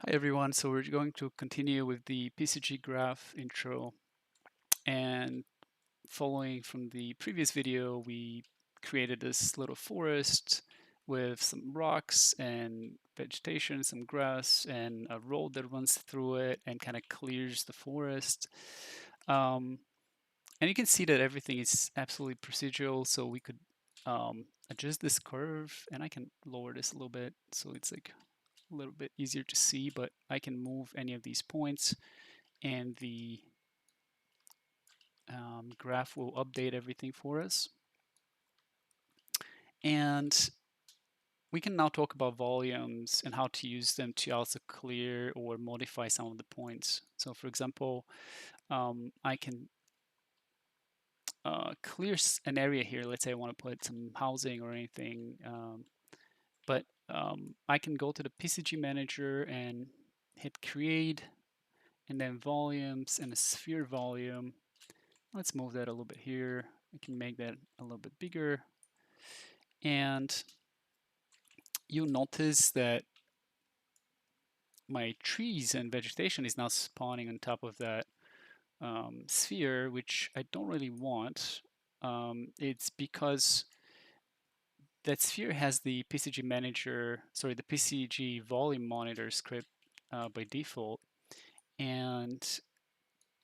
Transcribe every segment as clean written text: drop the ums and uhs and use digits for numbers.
Hi everyone, so we're going to continue with the PCG Graph intro, and following from the previous video we created this little forest with some rocks and vegetation, some grass and a road that runs through it and kind of clears the forest. Um, and you can see that everything is absolutely procedural, so we could adjust this curve, and I can lower this a little bit so it's like a little bit easier to see, but I can move any of these points and the graph will update everything for us. And we can now talk about volumes and how to use them to also clear or modify some of the points. So for example, I can clear an area here. Let's say I want to put some housing or anything, but I can go to the PCG manager and hit create and then volumes and a sphere volume. Let's move that a little bit here. I can make that a little bit bigger. And you'll notice that my trees and vegetation is now spawning on top of that sphere, which I don't really want. It's because that sphere has the PCG manager, sorry, the PCG volume monitor script by default, and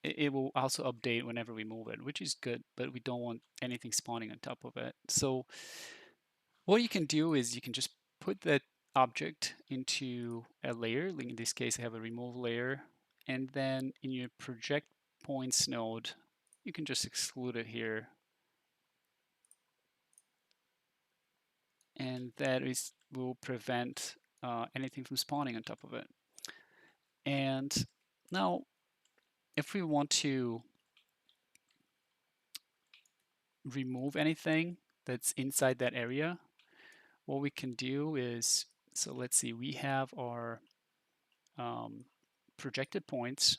it will also update whenever we move it, which is good, but we don't want anything spawning on top of it. So what you can do is you can just put that object into a layer. Like in this case, I have a remove layer. And then in your project points node, you can just exclude it here. And that will prevent anything from spawning on top of it. And now, if we want to remove anything that's inside that area, what we can do is, so let's see, we have our projected points,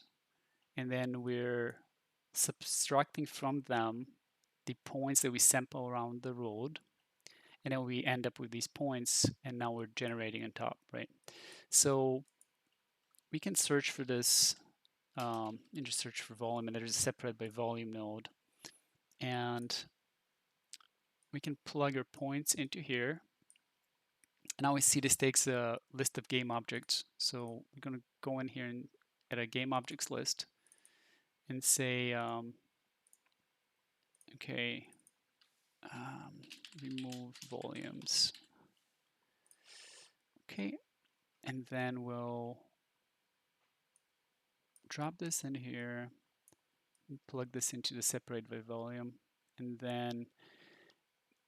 and then we're subtracting from them the points that we sample around the road, and then we end up with these points, and now we're generating on top, right? So we can search for this and just search for volume, and there's a separate by volume node, and we can plug our points into here. And now we see this takes a list of game objects. So we're going to go in here and at a game objects list and say, okay, remove volumes. Okay, and then we'll drop this in here and plug this into the separate by volume. And then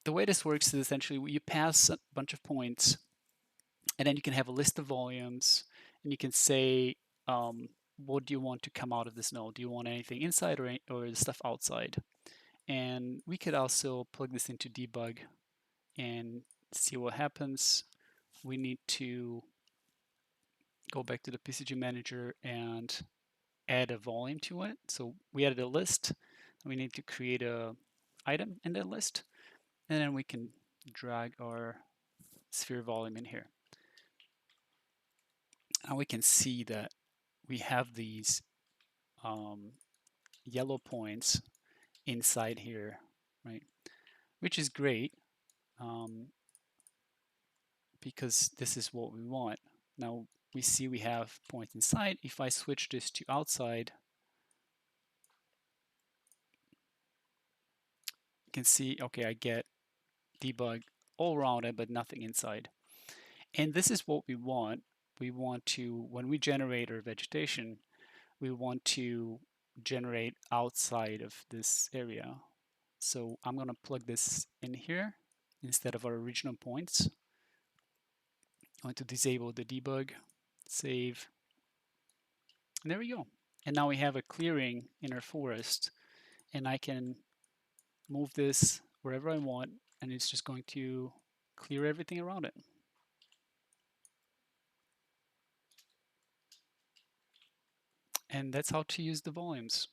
the way this works is essentially you pass a bunch of points, and then you can have a list of volumes, and you can say, what do you want to come out of this node? Do you want anything inside or stuff outside? And we could also plug this into debug and see what happens. We need to go back to the PCG manager and add a volume to it. So we added a list. We need to create a item in that list, and then we can drag our sphere volume in here. Now we can see that we have these yellow points inside here, right? Which is great because this is what we want. Now we see we have points inside. If I switch this to outside, you can see, okay, I get debug all around it, but nothing inside. And this is what we want. We want to, when we generate our vegetation, we want to generate outside of this area. So I'm going to plug this in here instead of our original points. I want to disable the debug, save, and there we go. And now we have a clearing in our forest, and I can move this wherever I want, and it's just going to clear everything around it. And that's how to use the volumes.